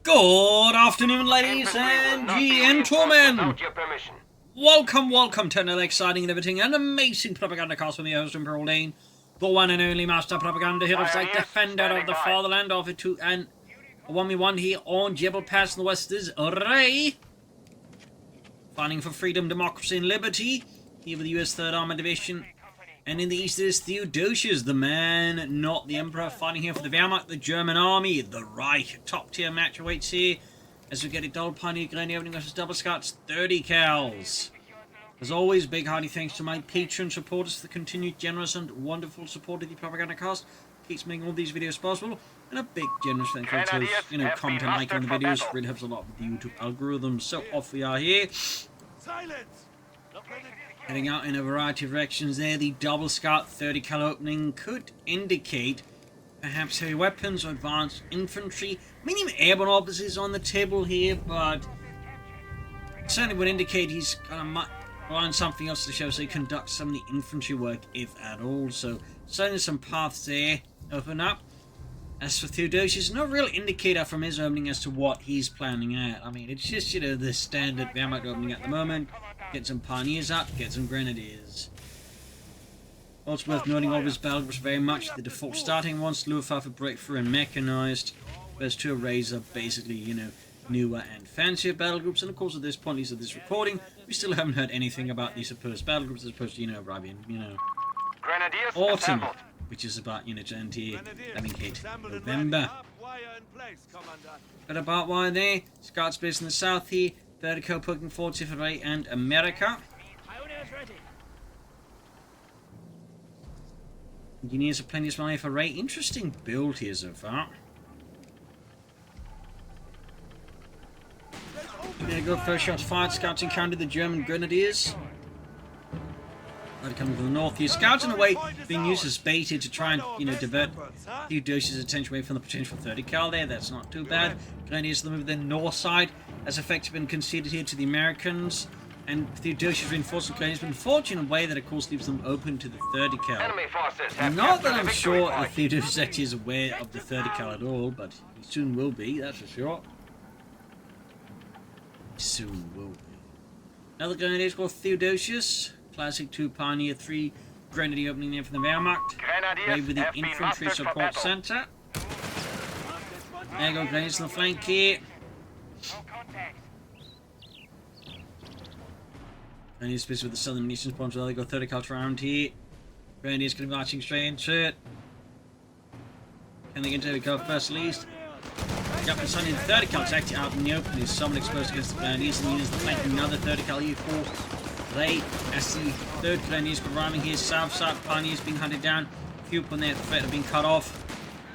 Good afternoon, ladies and gentlemen. Welcome to another exciting and everything and amazing Propagandacast from the host Imperial Lane, the one and only master propaganda heroes like defender of the fatherland, offer to and a 1v1 here on Djebel Pass in the west is Ray, fighting for freedom, democracy and liberty here with the US 3rd Armored Division. And in the east is Theodosios, the man, not the emperor, fighting here for the Wehrmacht, the German army, the Reich. Top tier match awaits here as we get a double pioneer grenadier opening versus double scouts, 30 cals. As always, big hearty thanks to my Patreon supporters for the continued generous and wonderful support of the Propagandacast. Keeps making all these videos possible. And a big generous thank you to those, comment and like on the videos. Really helps a lot with the YouTube algorithm. So off we are here. Silence! Heading out in a variety of directions there. The double scout 30 cal opening could indicate perhaps heavy weapons or advanced infantry. Medium airborne officers on the table here, but it certainly would indicate he's gonna find something else to show, so he conducts some of the infantry work, if at all. So certainly some paths there open up. As for Theodosios, no real indicator from his opening as to what he's planning out. I mean, it's just, the standard Wehrmacht opening at the moment. Get some pioneers up, get some grenadiers. Also worth noting, all of his battle groups very much the default starting ones, Luftwaffe, Breakthrough and Mechanized. Those two arrays are basically, newer and fancier battle groups. And of course, at this point, at least of this recording, we still haven't heard anything about these supposed battle groups as opposed to, arriving, autumn, which is about, to enter having hit November. But about why there, Scots based in the south here, Vertical poking forward to Ray and America. Engineers are plenty of money for Ray. Interesting build here so far. There you go, first shots fired. Scouts encountered the German grenadiers. They're coming from the north here. Scouts in a way being used as bait here to try and, divert Theodosios' attention away from the potential 30 cal there. That's not too bad. Grenadiers to move the north side has effectively been conceded here to the Americans. And Theodosios reinforcing grenadiers, but unfortunately in a way that of course leaves them open to the 30 cal. Not that I'm sure if Theodosios actually is aware of the 30 cal at all, but he soon will be, that's for sure. He soon will be. Another grenadiers called Theodosios. Classic 2 Pioneer 3 Grenadier opening there for the Wehrmacht. Ready with the Infantry Support Center. There you go, grenadiers on the flank here. Grenadiers specific with the Southern Munitions Points. Well, they go 30 cal round here. Grenadiers going to be marching straight into it. Can they get to go first least? Got suddenly the 30 cal actually out in the open. There's someone exposed against the Grenadiers, and he is the flank another 30 cal E4. They, as the 3rd Grenadiers go rhyming here, south side Pioneers being hunted down, few upon their threat have been cut off,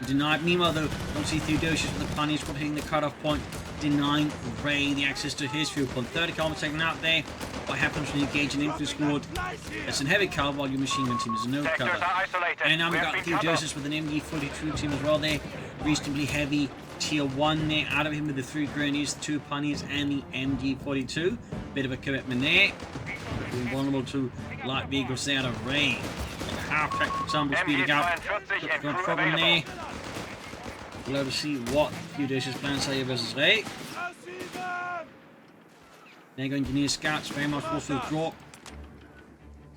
denied. Meanwhile though, obviously Theodosios with the Pioneers were hitting the cut-off point, denying Ray the access to his fuel point. 30 cal taken out there. What happens when you engage an infantry squad? It's a heavy cal while your machine gun team is no cover. And now we've got Theodosios with an MG42 team as well there, reasonably heavy. Tier 1 there, out of him with the 3 Grenadiers, the 2 Pioneers and the MG42. Bit of a commitment there. Being vulnerable to light vehicles there out of range. Half-track, for example, speeding up. No problem there. We'll have to see what Theodosios plans are here versus Ray. There you go, Engineer Scouts, very much forced to withdraw.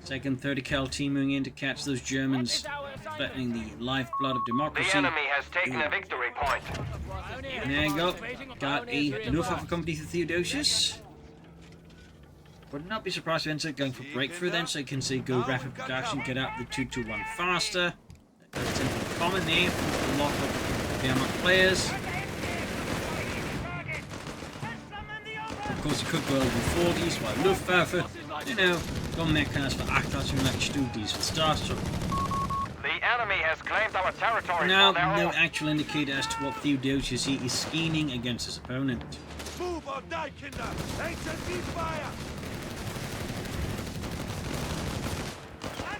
Second 30 cal team moving in to catch those Germans threatening the lifeblood of democracy. The enemy has taken a victory point. And there you go. Got a Luftwaffe company for Theodosios. Would not be surprised if ends up going for Breakthrough then, so you can see go rapid production, get out the 221 faster. That's in common there for a lot of Wehrmacht players. Of course, you could go over 40s while Luftwaffe, go mechanized for Achtas und Studies for Starstruck. The enemy has claimed our territory. Now, no actual indicator as to what Theodosios is scheming against his opponent. Move or die, Kinder! HSC fire!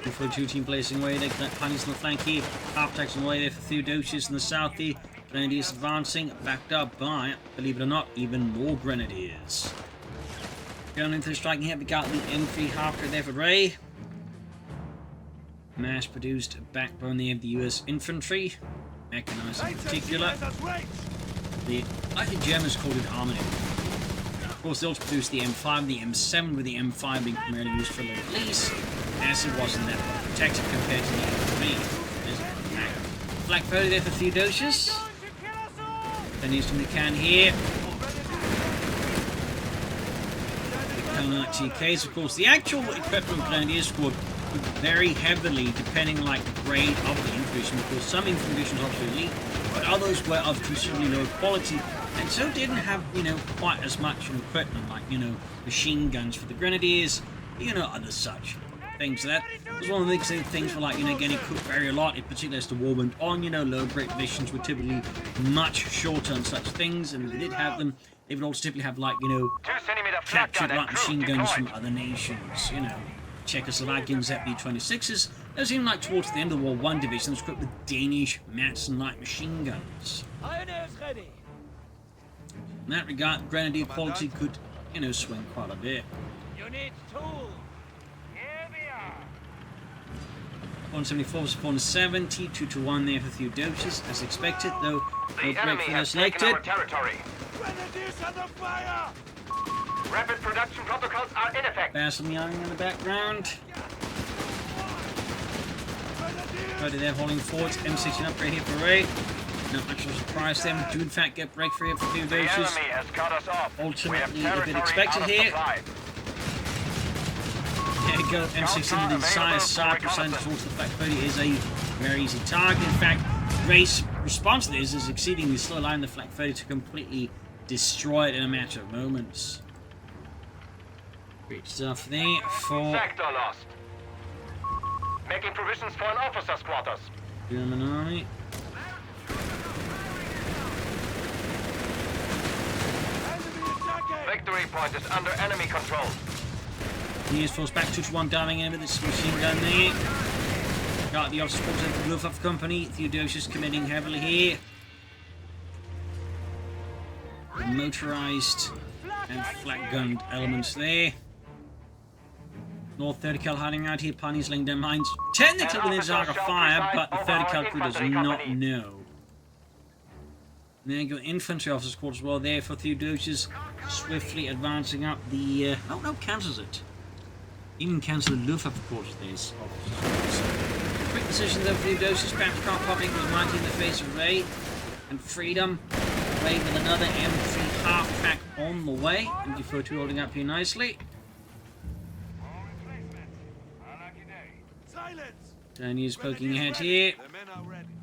242 team placing away there, Pioneers on the flank here, half-attacks on the way there for Theodosios in the south here. Grenadiers advancing, backed up by, believe it or not, even more Grenadiers. Going into the striking here, we got the M3 half-track there for Ray. Mass-produced backbone there of the US infantry, mechanized in particular. like the Germans called it armament. Of course, they also produced the M5 and the M7, with the M5 being primarily used for local police, as it wasn't that well protected compared to the M3. There's Flak 30 there for Theodosios. Then he's from the can here. TKs, of course, the actual equipment Grenadier squad would vary heavily depending like the grade of the infantry division, because some infantry divisions are obviously elite, but others were of considerably lower quality, and so didn't have, you know, quite as much equipment like, you know, machine guns for the Grenadiers, you know, other such things. So that was one of the big things for, like, you know, getting cooked very a lot, in particular as the war went on. You know, low grade divisions were typically much shorter on such things, and if they did have them, they would also typically have, like, you know, captured light machine guns from other nations, you know. Czechoslovakian ZB-26s. Those even like towards the end of the war, one division was equipped with Danish Matson light machine guns. In that regard, Grenadier quality could, you know, swing quite a bit. You need tools. Here we are. 174 was 470, 2-1 there for Theodosios, as expected, though no breakthrough was selected. Grenadiers under fire. Rapid production protocols are in effect. Basil yelling in the background. Right there, holding forward. M16 upgrade here for Ray. Not much of a surprise them. Do in fact get breakthrough here for Theodosios. Ultimately, a bit expected here. There you go, M16 with the size side percentage towards the Flak 30 is a very easy target. In fact, Ray's response to this is exceedingly slow, allowing the Flak 30 to completely destroy it in a matter of moments. Great stuff there for Sector lost. Making provisions for an officer's quarters. German army. Victory point is under enemy control. Nears force back 2-1, diving in with this machine gun there. Got the officer quarters of the Luftwaffe company. Theodosios committing heavily here. The motorized and flat gunned elements there. North 30 cal hiding out here, Pioneers laying down mines. Technically within his arc of fire, but the 30 cal crew does not know. And there you go, infantry officers quarters as well there for Theodosios, swiftly advancing up the. Oh no, cancels it. Even cancel the Luftwaffe quarters there. Quick decision though, Theodosios, perhaps can't popping was mighty in the face of Ray and Freedom. Ray with another M3 half pack on the way. MG42 holding up here nicely. Danny's poking ahead here. The men are ready.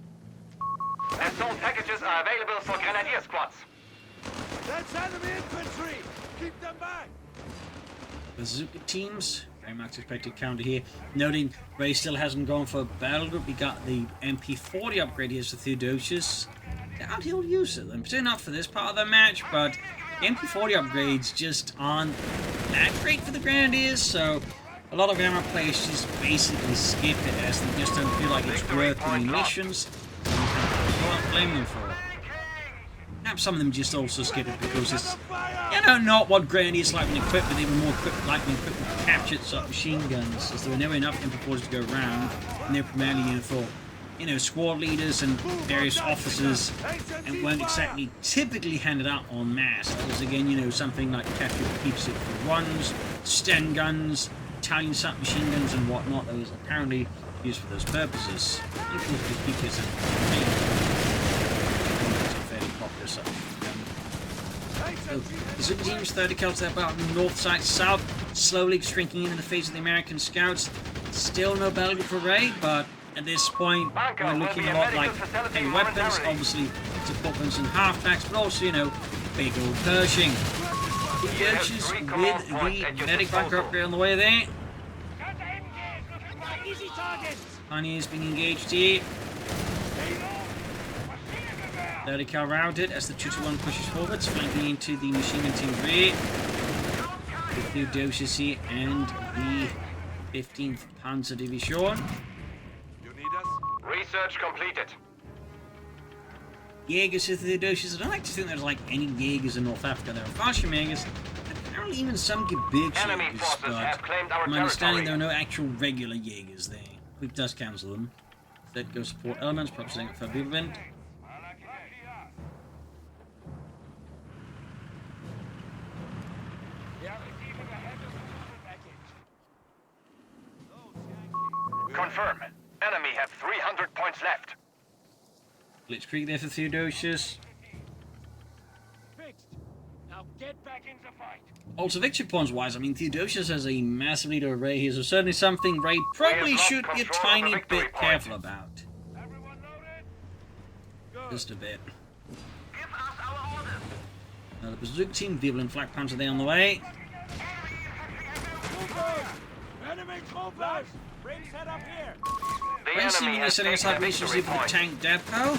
Assault packages are available for Grenadier squads. That's enemy infantry. Keep them back. Bazooka teams. Very much expected counter here. Noting Ray still hasn't gone for a battle group. We got the MP40 upgrade here for Theodosios. Doubt he'll use it. I'm still not for this part of the match, but the MP40 upgrades just aren't that great for the Grenadiers, so a lot of Gamma players just basically skip it as they just don't feel like it's worth the munitions. I can't blame them for it. Perhaps some of them just also skip it because it's, you know, not what Grenadiers like when equipped, but even more like when equipped with captured sort of machine guns, as there were never enough MP40s to go around, and they're primarily, you know, for, you know, squad leaders and various officers, and weren't exactly typically handed out en masse. Because again, you know, something like captured keeps it for ones, Sten guns, Italian submachine guns and whatnot that was apparently used for those purposes. I think it was because of it's a fairly popular submachine gun. So, the Super Team's 30 cal there about north side south, slowly shrinking into the face of the American scouts. Still no battle for Ray, but at this point we're looking a lot like heavy weapons, obviously support guns and halfbacks, but also, you know, big old Pershing. Theodosios with the medic bunker upgrade on the way there. Pioneers being engaged here. 30 cal routed as the 2-1 pushes forwards, flanking into the machine gun team's rear. With Theodosios here and the 15th Panzer Division. You need us? Research completed. Jaegers with Theodosios. I don't like to think there's like any Jaegers in North Africa. There are Fallschirmjägers, apparently even some Gebirgsjägers, but my understanding there are no actual regular Jaegers there. Quick does cancel them. That goes support elements, perhaps setting up for movement. confirm. Enemy have 300 points left. Blitzkrieg there for Theodosios. Fixed. Now get back in the fight. Also, victory points wise, I mean, Theodosios has a massive lead over Ray here, so certainly something Ray probably should be a tiny bit careful about. Everyone loaded? Good. Just a bit. Give us our orders. Now the Bazooka team, Djebel and Flak Panzer there on the way. Movers! Enemy troopers! Bring set up here. The Ray seemingly has setting aside taken a resources victory for the point. tank depot.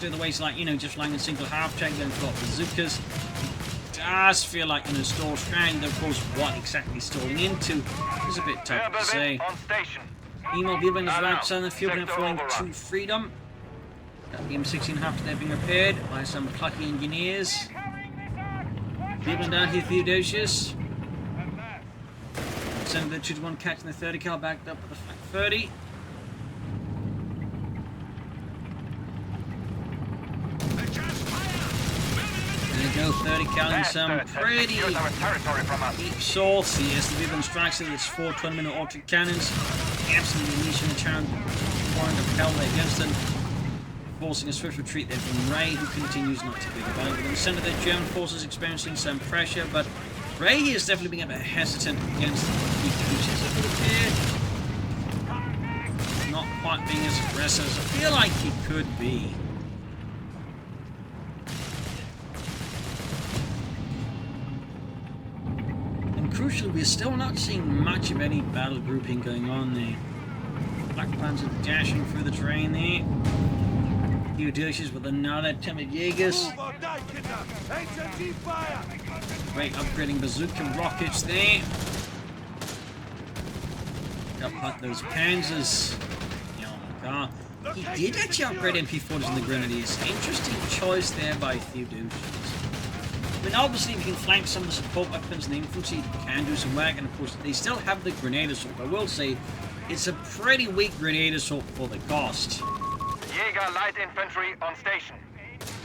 Doing the ways like, you know, just flying a single half tank, then for bazookas. It does feel like in a stall strand, of course, what exactly stalling into is a bit tough to say. On station. Email Djebel is Now, right beside the field and sector flying overrun. to freedom. Got the M16 after they've been repaired by some plucky engineers. Djebel down here, Theodosios. Send the 2-1 catching the 30 cal backed up at the Flak 30. There you go, 30 cal in some pretty deep source here. As the Djebel strikes it, it's 4 20-minute automatic cannons. Absolutely unleashing the challenge, pouring of hell there against them. Forcing a swift retreat there from Ray, who continues not to be about it. In the center, the German forces experiencing some pressure, but Ray is definitely being a bit hesitant against the creatures. It would appear not quite being as aggressive as I feel like he could be. And crucially, we're still not seeing much of any battle grouping going on there. Black Panzer dashing through the terrain there. Theodosios with another attempt at Jaegers. Move or die, Kinder! HMG fire! Great upgrading bazooka rockets there. Got those Panzers. Oh my god. He did actually upgrade MP40s in the Grenadiers. Interesting choice there by Theodosios. I mean, obviously, if you can flank some of the support weapons in the infantry, you can do some work. And of course, they still have the grenade assault. I will say, it's a pretty weak grenade assault for the cost. Jäger light infantry on station.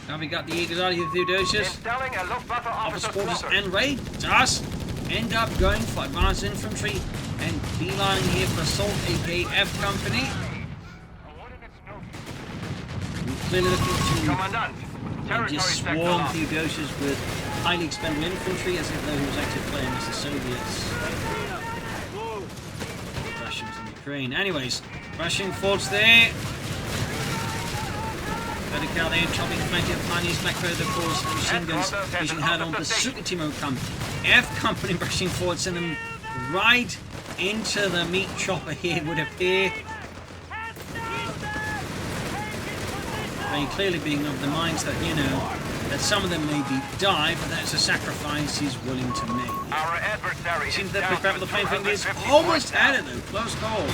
Now we got the Eagles out of here, Theodosios. Installing a Luftwaffe Officer officer's quarters, quarters. and Ray does end up going for advanced infantry and beelining here for Assault aka F Company. Clearly looking to Commandant. Territory just sector swarm lost. Theodosios with highly expendable infantry as if though he was actually playing as the Soviets. Russians and Ukraine. Anyways, Russian forts there. Vertical there, chopping plenty of Chinese back further, of course, machine guns pushing hard on. Bazooka team will come. F Company rushing forward, send them right into the meat chopper here, it would appear. They clearly being of the minds that, you know, that some of them maybe die, but that's a sacrifice he's willing to make. Our adversary Seems is that down the grab to of the flame finger is 250 almost points at now. it though, close call.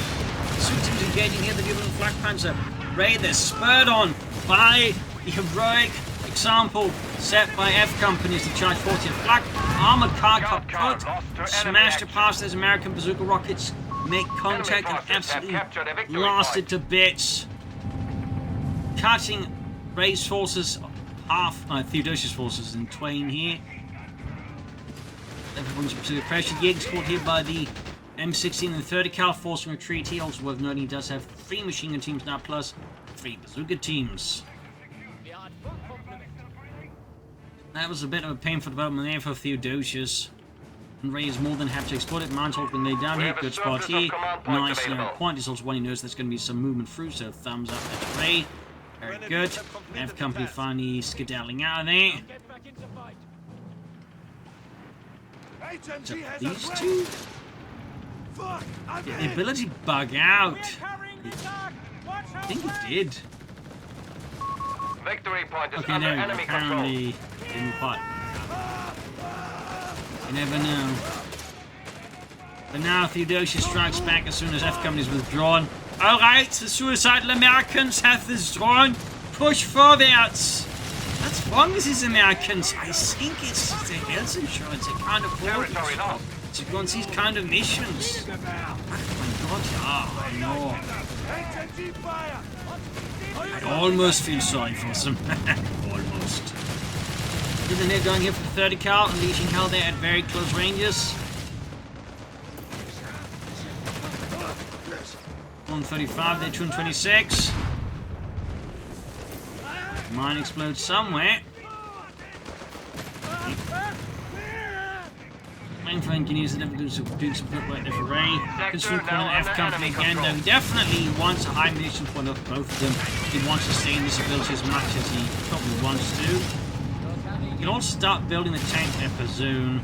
Suit teams engaging here, the Djebel Flak Panzer. Ray, they're spurred on by the heroic example set by F Companies to charge 40 Flak armored car Scout car kaput, lost to enemy smashed action. past those American bazooka rockets, make contact and forces have absolutely captured a victory blasted point. to bits. Cutting Ray's forces, Theodosios' forces in twain here. Everyone's pursuing pressure. Jäger's caught here by the M16 and 30 cal forcing retreat. He also worth noting he does have 3 machine gun teams now plus 3 bazooka teams. That was a bit of a painful development there for Theodosios. And Ray is more than happy to exploit it. Mine's been laid down We here. have a Good spot surplus of here. command points Nice available. point. Is also when he knows there's going to be some movement through, so thumbs up at Ray. Very good. F Company finally skedaddling out of there. Get back into fight. So HMG has these a break. two, Fuck! I'm the hit. ability to bug out. Carrying the attack. Watch I out. think it did. Victory point is Okay, under there we go. enemy control. Apparently, didn't quite. You never know. But now Theodosios strikes back as soon as F Company is withdrawn. Alright, the suicidal Americans have withdrawn. Push forwards. What's wrong with these Americans? I think it's the health insurance. They can't afford Territory it. lost. To go on these kind of missions. Oh my god, yeah, I know. HMG fire. I almost feel sorry for them. Almost. Then they're going here for the 30 cal, unleashing hell there at very close ranges. 135, they're 226. Mine explodes somewhere. For engineers that never do some footwork there for Ray. Considering calling F company again, though he definitely wants a high munition point off both of them. He wants to stay in this ability as much as he probably wants to. You can also start building the tank there for Zune.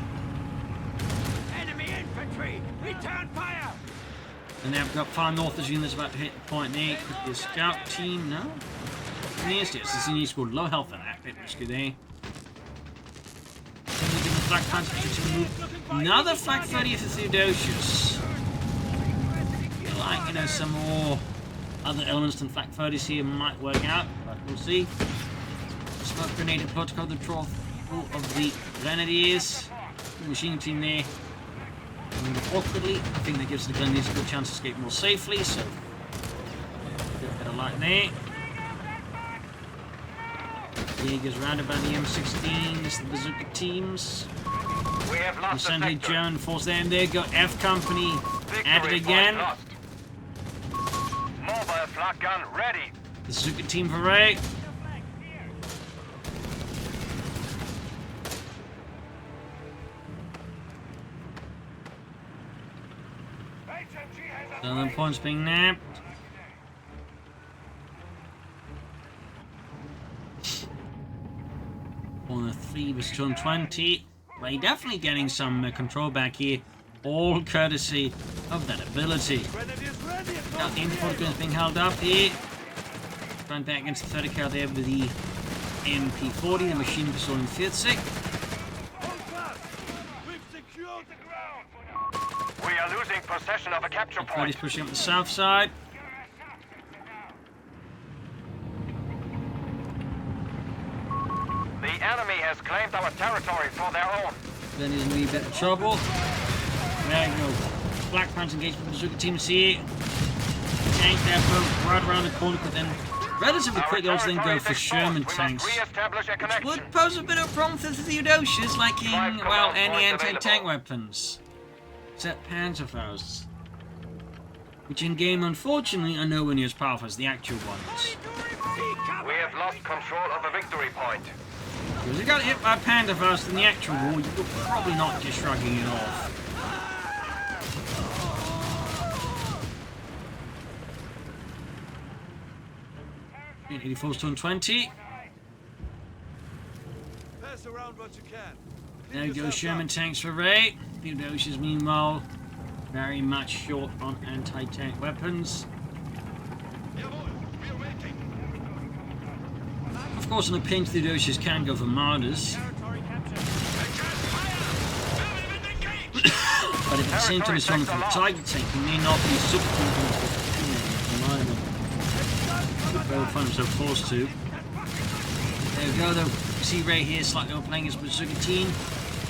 Enemy infantry! Return fire! And they've got far north of Zune that's about to hit the point there. Could be a scout team, no? Yes, this is called low health and that bit risky there. Flak Panther to move. Another Flak 30 for Theodosios. Feel like, you know, some more other elements than Flak 30s here might work out, but we'll see. Smoke grenade and protocol control of the Grenadiers. The machine team there. Awkwardly, I think that gives the Grenadiers a good chance to escape more safely, so a bit of light there. Jaegers rounded by the M16s, the bazooka teams. We have lost The Sunday sector. German force there, and there go F Company at it Victory again. point lost. Mobile flak gun ready. The Suzuki team for Ray. Southern points being nabbed. On the 3 was 220. Ray definitely getting some control back here. All courtesy of that ability. Now the import gun is being held up here. Run back against the 30 cal there with the MP40, the machine pistol in 5th sig. We are losing possession of a capture Freddy's point. pushing up the south side. The enemy has claimed our territory for their own. Then he's in a wee bit of trouble. There you go. Black Pants engaged with the Bazooka teams here. Tank there, right around the corner, but then relatively quickly also then go for Sherman tanks. Which would pose a bit of a problem for the Theodosios, lacking, well, any anti-tank weapons. Except Panzerfausts. Which in game, unfortunately, are nowhere near as powerful as the actual ones. We have lost control of a victory point. Because if you got hit by Panzerfaust in the actual war, you're probably not just shrugging it off. 84's 220. Pass around what you can. There goes Sherman tanks for Ray. Theodosios, meanwhile, very much short on anti-tank weapons. Of course, in a pinch, Theodosios can go for Martyrs. But if at the same time he's running for the Tiger tank, he may not be substituting for the find himself forced to. There we go, though. You see Ray here slightly overplaying his Bazooka team,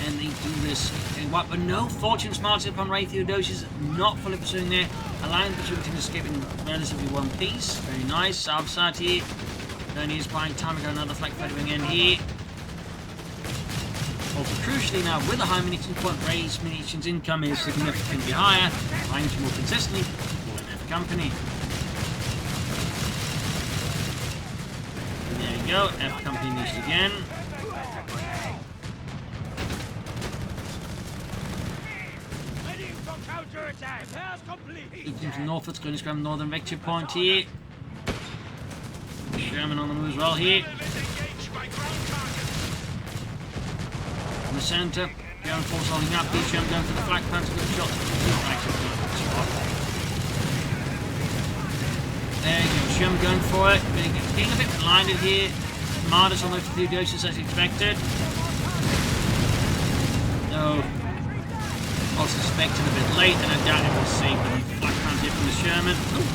and they do this. But no fortune smiles upon Ray. Theodosios not fully pursuing there, allowing the Bazooka team to escape in relatively one piece. Very nice. South side here. Then he's buying time. We got another flag feathering in here. Also, crucially now, with a high munitions point, Ray's munitions income is significantly higher, buying more consistently for an F company. And there you go, F company niched again. Each team from Norfolk's going to grab Northern Victory Point here. Sherman on the move as well here. In the centre, German force holding up here. Sherman going for the Black Panther, good shot. There you go, Sherman going for it. Getting a bit blinded here. Martyrs on the Theodosios as expected. No. Also suspected a bit late, and I doubt it was safe. But Black Panther from the Sherman. Oh,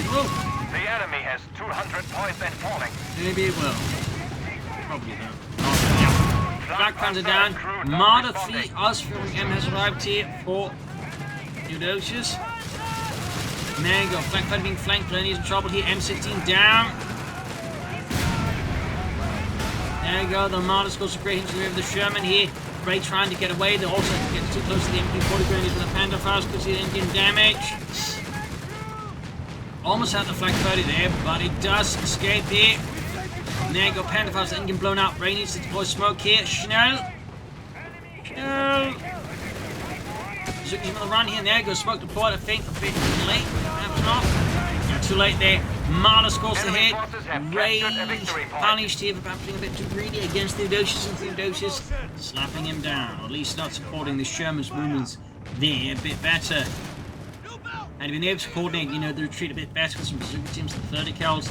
it will. The enemy has 200 points and falling. Maybe it will. Probably though. Black Panther down. Martyr 3 Osfielding M has arrived here for Theodosios. And there you go. Black Panther being flanked. Plenty's in trouble here. M16 down. There you go. The Martyr scores a great injury over the Sherman here. Ray trying to get away. They also get too close to the MP40 grenades with the Panda Faust because of the Indian damage. Almost out the flank 30 there, but it does escape here. There you go, Panther's engine blown out. Ray needs to deploy smoke here. Schnell! Zuki's on the run here. There goes smoke deployed. I think a bit late. Perhaps not. Yeah, too late there. Marta scores the hit. Ray punished here for perhaps being a bit too greedy against Theodosios, and Theodosios slapping him down. Or at least not supporting the Sherman's movements there a bit better. And been able to coordinate, you know, the retreat a bit better with some bazooka teams and 30 cals,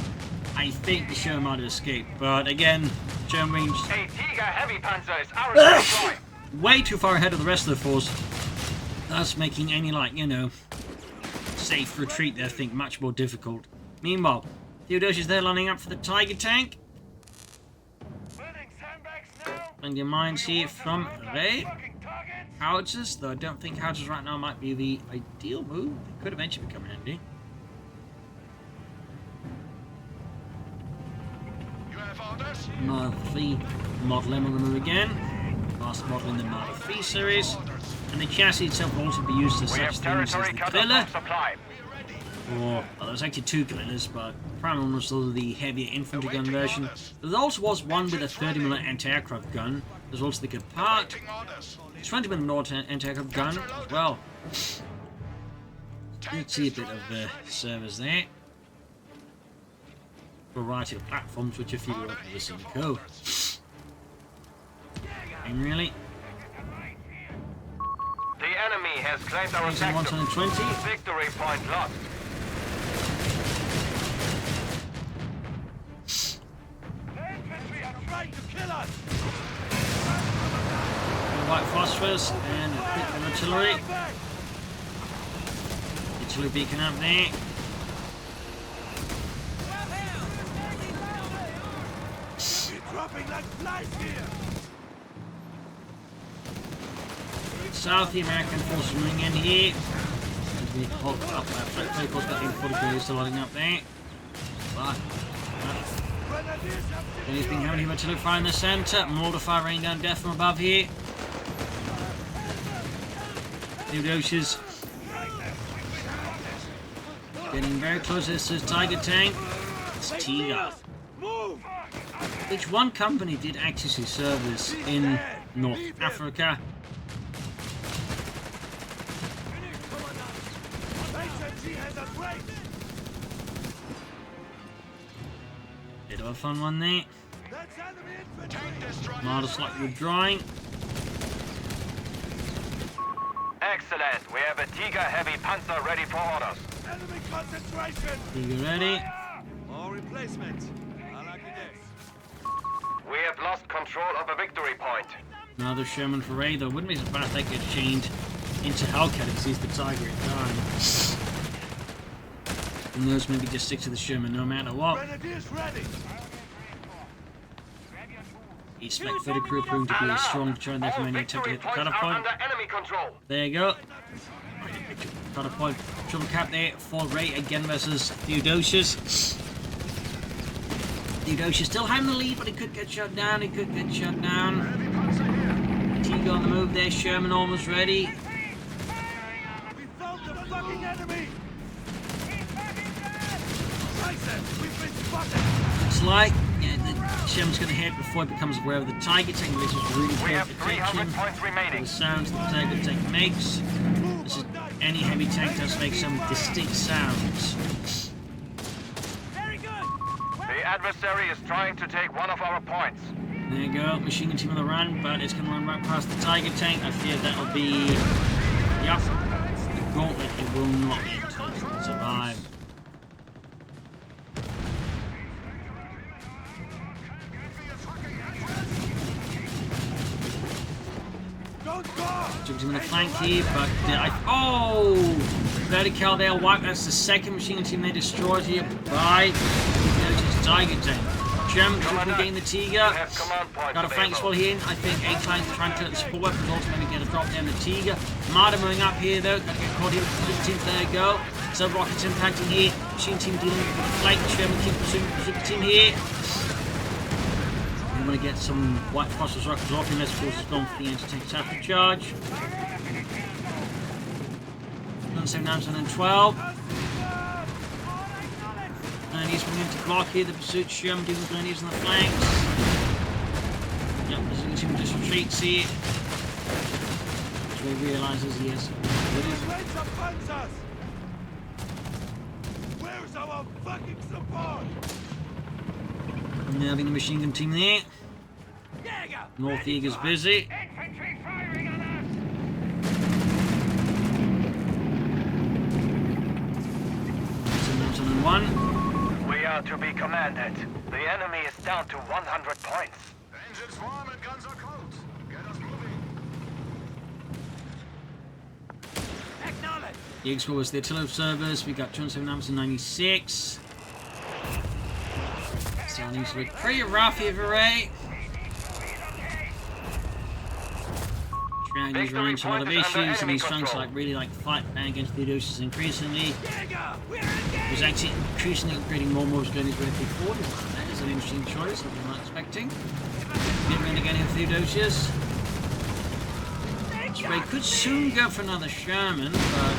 I think the Sherman might have escaped. But again, German range way too far ahead of the rest of the force. Thus making any, like, you know, safe retreat there, I think, much more difficult. Meanwhile, Theodosius there lining up for the Tiger tank. Plenty of mines here from Ray. Howitzers, though I don't think howitzers right now might be the ideal move. They could eventually become handy. Model 3 Model M on the move again. Last model in the Model 3 series. And the chassis itself will also be used as such things as the Killer. Or, well, there's actually two Killers, but the primary one was sort of the heavier infantry gun version. There also was one with a 30mm anti-aircraft gun. There's also the Gepard. 20mm anti-aircraft gun as well. You can see a bit of servers there. Variety of platforms, which if you were up to listen to go. And really, the enemy has claimed our sector. 120. Victory point lost. White phosphorus and a bit of artillery. Artillery beacon up there. South, the American forces moving in here. We hold up our flank, of course, got the 40 grenades still lining up there. But anything happening here to look fire in the centre. Mortar fire raining down death from above here. Theodosius getting very close to this Tiger tank. It's Tiger. Which one company did actually service in North Africa? Bit of a fun one there. Marta slightly withdrawing. Excellent. We have a Tiger heavy panzer ready for orders. Enemy concentration. Tiger ready. More replacements. I like this. We have lost control of a victory point. Another Sherman for Ray, though. Wouldn't be surprised if that gets changed into Hellcat if he sees the Tiger in time. And those maybe just stick to the Sherman no matter what. Grenadiers ready. Expect for the crew proving to be a strong deterrent there from any attempt to hit the cutter point. Enemy control. There you go. Cutter point. Trouble cap there for Ray again versus Theodosius. Theodosius still having the lead, but he could get shut down. He could get shut down. Tiger on the move there. Sherman almost ready. We found the fucking enemy. We've been spotted. Looks like the Sherman's going to hit before he becomes aware of the Tiger tank. This is really We close have 300 points to remaining. the sounds the Tiger tank makes. This is, any heavy tank does make some distinct sounds. Very good. The adversary is trying to take one of our points. There you go, machine gun team on the run, but it's going to run right past the Tiger tank. I fear that'll be, yep, the gauntlet. It will not be able to survive. Took him in the flank here, but oh! Vertical there, wipe. That's the second machine gun team they destroyed here by the Tiger tank. German troops gain the Tiger. Got a flank as well here. I think A-Clan trying to the support weapons, ultimately get a drop down the Tiger. Marta moving up here though. Got to get caught here with the team. There you go. Sub rockets impacting here. Machine team dealing with the flank. German team pursuing the team here. I'm going to get some white phosphorus rockets off him as forces gone for the anti-tank attack charge. 179, 112. Grenadiers coming in to block here. The pursuit Sherman doing the Grenadiers on the flanks. Yep, there's going to be just retreats here. So he realises he has. Where's our fucking support? Now the machine gun team there. North Eager's busy. Infantry firing on us! One. We are to be commanded. The enemy is down to 100 points. Engines warm and guns are cold. Get us moving. Acknowledge. The X-Score was the artillery observers. We got 297 Starting to look pretty rough here, Ray. He's running into a lot of issues, and he's trying to really fight back against Theodosios increasingly. He's actually increasingly upgrading more and more Grenadiers ready forward. That is an interesting choice, something I'm not expecting. Get rid again in Theodosios. So he could soon go for another Sherman, but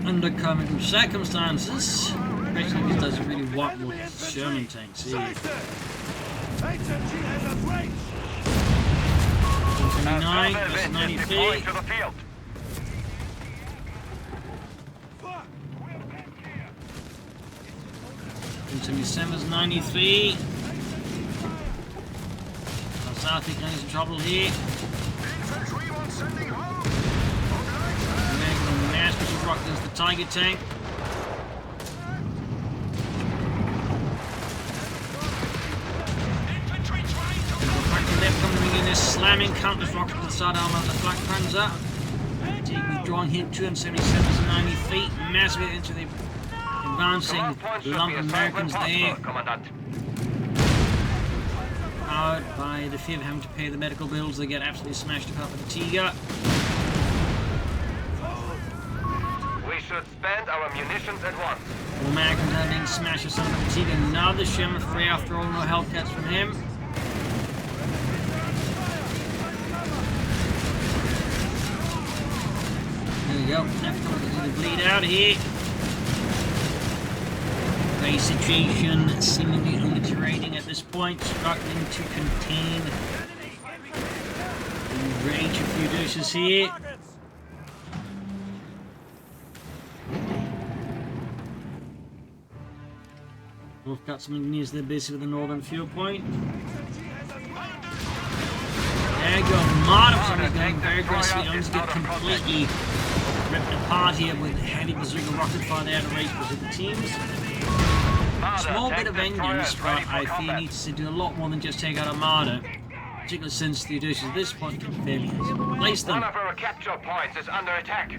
under current circumstances, basically he doesn't really want more Sherman tanks here. HMG has a range. 129, that's 90 feet. To the field. 177 is 90 feet. South is in trouble here. Infantry one sending home. Making a mass push rock against the Tiger tank. Coming in, slamming countless rockets to the side armor of the Black Panzer. Withdrawing hit 277 to 90 feet, massively into the advancing lump Americans there. Powered by the fear of having to pay the medical bills, they get absolutely smashed apart with the Tiger. We should spend our munitions at once. All Americans are being smashed with some of the Tiger. Another Sherman free after all, no Hellcats from him. There we go. Left going to bleed out here. Great situation, seemingly only deteriorating at this point, struggling to contain the rage of Theodosios here. We've got some engineers there busy with the northern fuel point. There you go, Martyrs are going very aggressively, only to get completely ripped apart here with heavy bazooka rocket fire there to raise bazooka teams. Small bit of vengeance, but I feel he needs to do a lot more than just take out Armada, particularly since Theodosios at this point can fairly place them. One of our capture points is under attack.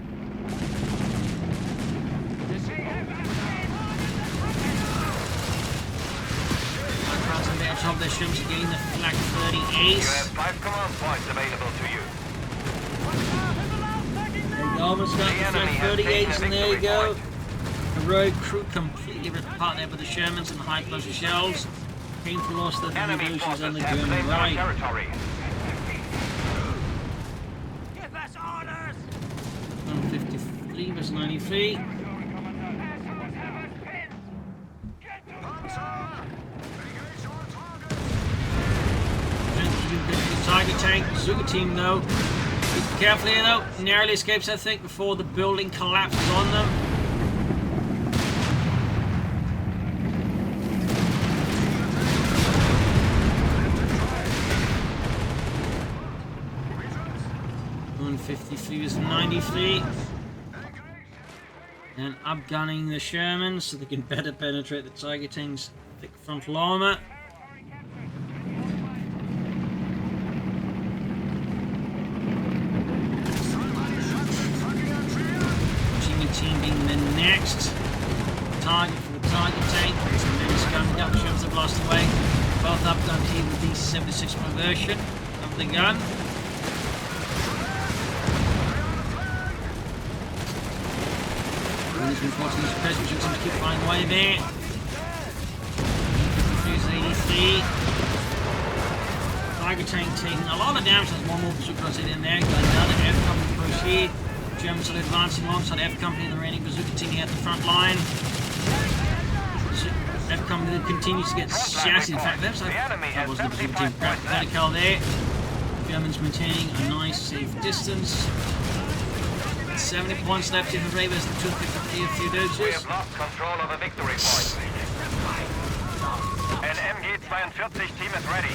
On top of their ships are getting the Flak 30 Ace. You have 5 command points available to you. There you go, almost got the Flak 30 Ace, and there you go. Heroic crew completely ripped apart there by the Shermans and the high closure shells. Painful loss that the Theodosios on the German right. Give us orders. 153 versus 90 feet. Tiger tank, Bazooka team though. Be careful here though, narrowly escapes I think before the building collapses on them. $153 is 90 feet. And upgunning the Shermans so they can better penetrate the Tiger tank's thick frontal armor. Team being the next target for the Tiger tank. Some men coming up, Shermans have lost away. Both upgunned here with the 76 version of the gun. He's been forcing his press, which seems to keep flying away there. Here's 80 feet. Tiger tank taking a lot of damage. There's one more bazooka in there. Got another aircraft approach here. Germans are advancing alongside F Company and the remaining Bazooka team at the front line. F Company continues to get shattered. In fact, that was the Bazooka team. Vertical there. Germans maintaining a nice safe distance. 70 points left in the Ravens, the 250 of Theodosios. We have lost control of a victory point. An MG-42 team is ready.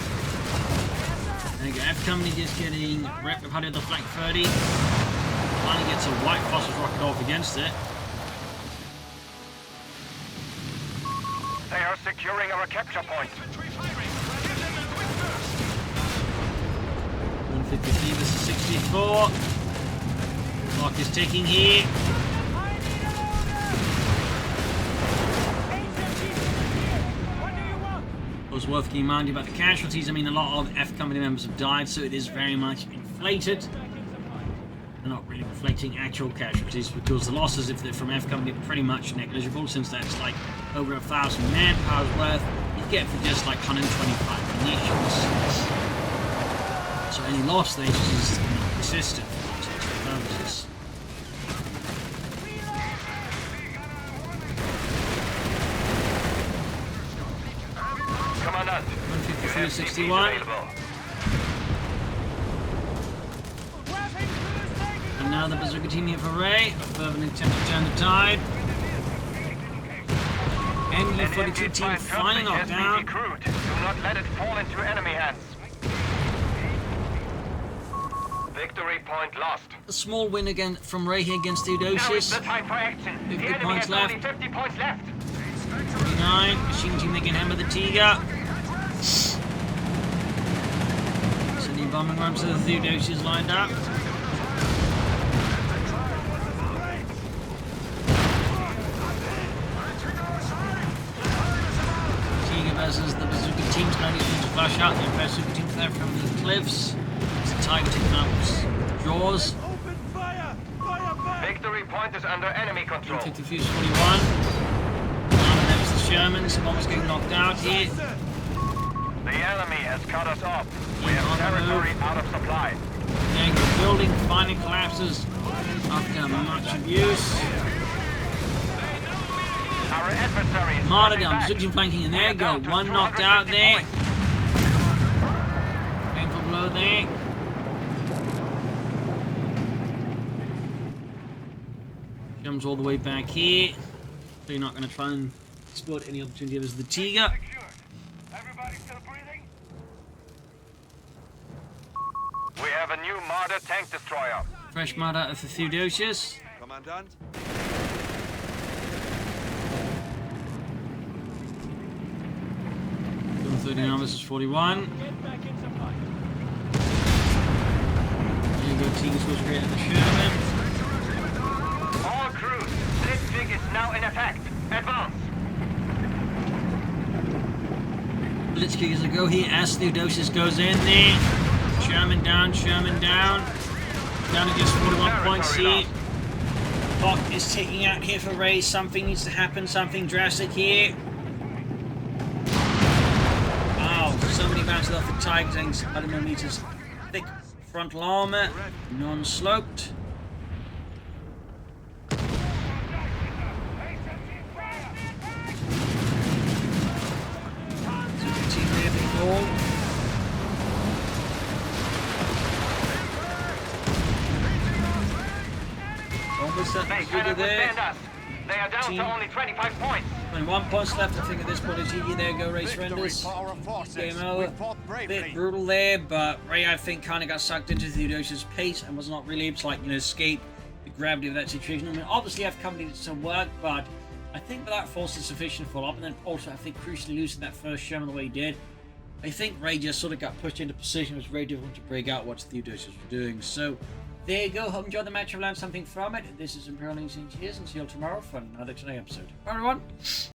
There you go, F Company just getting wrecked with the flank 30. Finally gets a white phosphorus rocket off against it. They are securing our capture point. 153 versus 64. Clock is ticking here. It was worth keeping in mind about the casualties. I mean, a lot of F Company members have died, so it is very much inflated. They're not really reflecting actual casualties because the losses, if they're from F Company, are pretty much negligible, since that's like over 1,000 manpower's worth you get for just like 125 munitions. So any loss there is just not persistent for purposes. Commandant, 153-61. And now the Bazooka team here for Ray. A further attempt to turn the tide. MU-42 team finally knocked down. Do not let it fall into enemy hands. Victory point lost. A small win again from Ray here against Now is Theodosios. the time for action. 50 The enemy points has left. only 50 points left. 39. Machine team they can hammer the Tiger. Sending bombing rams to the Theodosios lined up. Tiger versus the Bazooka team's now going to flash out the Bazooka team there from the cliffs. It's the Tiger taking out Jaws. Open fire! Fire back! Victory point is under enemy control. 50 Fuse 41. And there's the Shermans. Bombers getting knocked out here. The enemy has cut us off. We have territory out of supply. The building finally collapses after much abuse. Our adversary is Martyrdom, switching flanking, and there you go. One knocked out there. Painful blow there. Comes all the way back here. So you're not going to try and exploit any opportunity as the Tiger. Everybody still breathing? We have a new Marder tank destroyer. Fresh mud out of the Theodosios. Commandant? 39 versus 41. There you go, Tigers goes great at the Sherman. All crews, Blitzkrieg is now in effect. Advance. Blitzkrieg is a go here as Theodosios goes in there. Sherman down, Sherman down. Down to just 41 points here. Clock is ticking out here for Ray. Something needs to happen, something drastic here. So many bounces off the Tiger tanks, 100mm thick frontal armor, non-sloped. Super team there being called. Almost at They the cannot there. withstand us. They are down to only 25 points. And 1 point left, I think, at this point. GG, there you go, Ray surrenders. Game over. Bit brutal there, but Ray, I think, kind of got sucked into Theodosios' pace and was not really able to, like, escape the gravity of that situation. I mean, obviously, F Company did some work, but I think that force is sufficient to follow up. And then also, I think, crucially losing that first Sherman the way he did, I think Ray just sort of got pushed into position. It was very difficult to break out what Theodosios was doing. So, there you go. Hope you enjoyed the match. I've learned something from it. This is Imperial News. Cheers, and see you all tomorrow for another exciting episode. Bye, everyone.